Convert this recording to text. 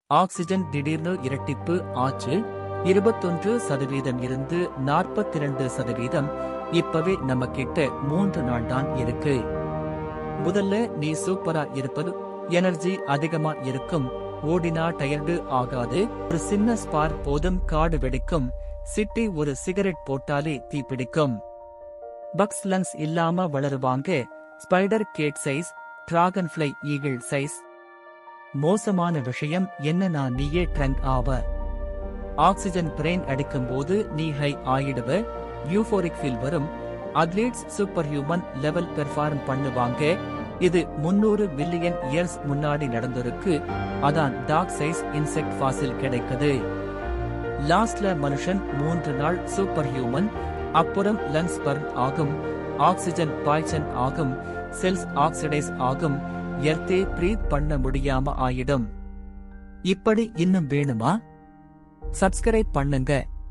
Oxygen திடீர்னு இரட்டிப்பு ஆச்சு. 21% இருந்து 42%. இப்பவே நம்ம கிட்ட 3 நாள் தான் இருக்கு. முதல்ல நீ சூப்பரா இருப்பது, எனர்ஜி அதிகமா இருக்கும், ஓடினா டயர்டு ஆகாது, ஒரு சின்ன ஸ்பார்க் போதும் காடு வெடிக்கும், சிட்டி ஒரு சிகரெட் போட்டாலே தீப்பிடிக்கும். பக்ஸ் லங்ஸ் இல்லாம வளருவாங்க, spider cat size, dragonfly eagle size. மோசமான விஷயம் என்னன்னா நீயே ட்ரங்க் ஆவ. ஆக்சிஜன் பிரெயின் அடிக்கும் போது நீ ஹை ஆயிடுவ, யூஃபோரிக் ஃபீல் வரும், athletes super human level perform பண்ணுவாங்க. இது 300 பில்லியன் இயர்ஸ் முன்னாடி நடந்திருக்கு. அதான் டாக் சைஸ் இன்செக்ட் ஃபாசில் கிடைக்குது. லாஸ்ட்ல மனுஷன் 3 நாள் சூப்பர் ஹியூமன், அப்புறம் லங்ஸ் பர்ன் ஆகும், ஆக்சிஜன் பாய்ச்சன் ஆகும், செல்ஸ் ஆக்சிடைஸ் ஆகும், எர்த்தே பிரீத் பண்ண முடியாம ஆயிடும். இப்படி இன்னும் வேணுமா? சப்ஸ்கிரைப் பண்ணுங்க.